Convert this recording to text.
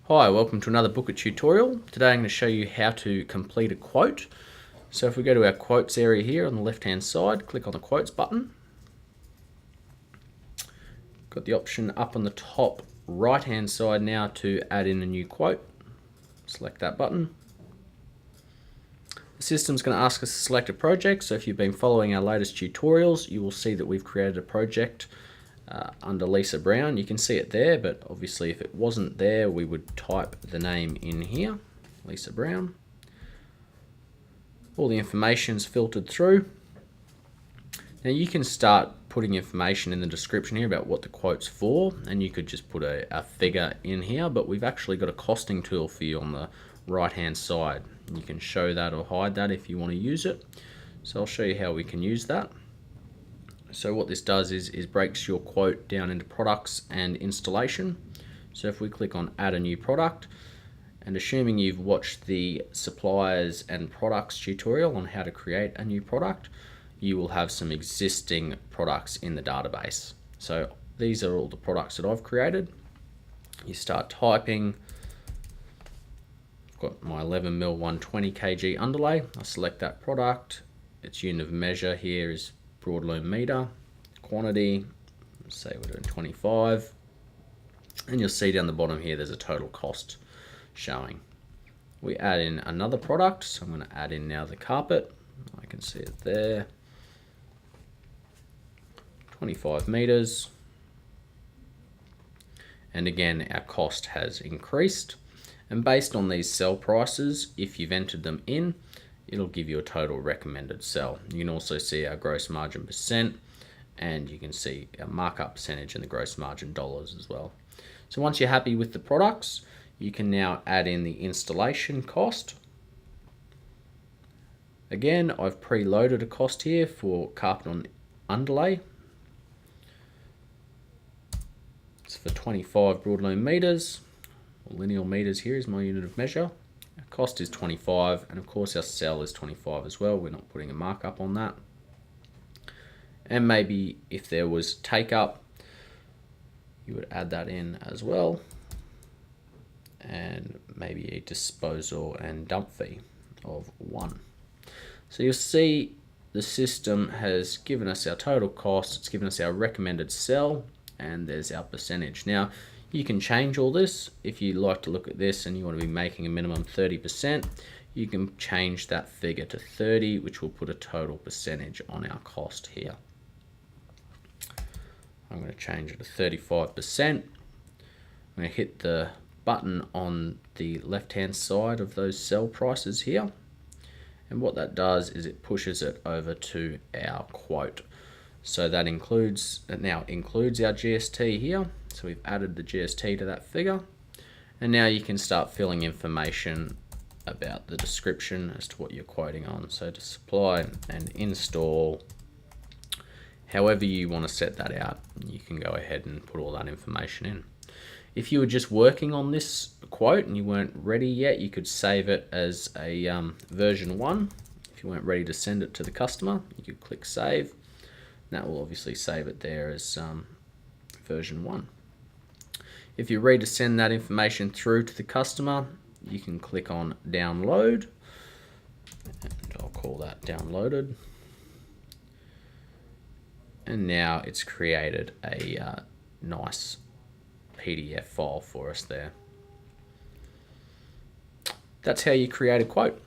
Hi, welcome to another BookIT tutorial. Today I'm going to show you how to complete a quote. So if we go to our quotes area here on the left hand side, click on the quotes button. Got the option up on the top right hand side now to add in a new quote. Select that button. The system's going to ask us to select a project, so if you've been following our latest tutorials you will see that we've created a project under Lisa Brown. You can see it there, but obviously if it wasn't there we would type the name in here, Lisa Brown. All the information's filtered through. Now you can start putting information in the description here about what the quote's for, and you could just put a figure in here, but we've actually got a costing tool for you on the right hand side. You can show that or hide that if you want to use it. So I'll show you how we can use that. So what this does is breaks your quote down into products and installation. So if we click on add a new product, and assuming you've watched the suppliers and products tutorial on how to create a new product, you will have some existing products in the database. So these are all the products that I've created. You start typing. I've got my 11mm 120 kg underlay. I select that product. Its unit of measure here is broadloom meter. Quantity, say we're doing 25, and you'll see down the bottom here there's a total cost showing. We add in another product, so I'm going to add in now the carpet. I can see it there. 25 meters, and again our cost has increased, and based on these sell prices, if you've entered them in, it'll give you a total recommended sell. You can also see our gross margin percent, and you can see our markup percentage and the gross margin dollars as well. So once you're happy with the products, you can now add in the installation cost. Again, I've preloaded a cost here for carpet on underlay. It's for 25 broadloom meters, or lineal meters here is my unit of measure. Our cost is 25, and of course our sell is 25 as well. We're not putting a markup on that. And maybe if there was take up, you would add that in as well. And maybe a disposal and dump fee of 1. So you'll see the system has given us our total cost, it's given us our recommended sell, and there's our percentage. Now you can change all this. If you like to look at this and you want to be making a minimum 30%, you can change that figure to 30, which will put a total percentage on our cost here. I'm going to change it to 35%. I'm going to hit the button on the left hand side of those sell prices here, and what that does is it pushes it over to our quote. So that now includes our GST here. So we've added the GST to that figure, and now you can start filling information about the description as to what you're quoting on. So to supply and install, however you want to set that out, you can go ahead and put all that information in. If you were just working on this quote and you weren't ready yet, you could save it as a version 1. If you weren't ready to send it to the customer, you could click save. That will obviously save it there as version 1. If you're ready to send that information through to the customer, you can click on download, and I'll call that downloaded. And now it's created a nice PDF file for us there. That's how you create a quote.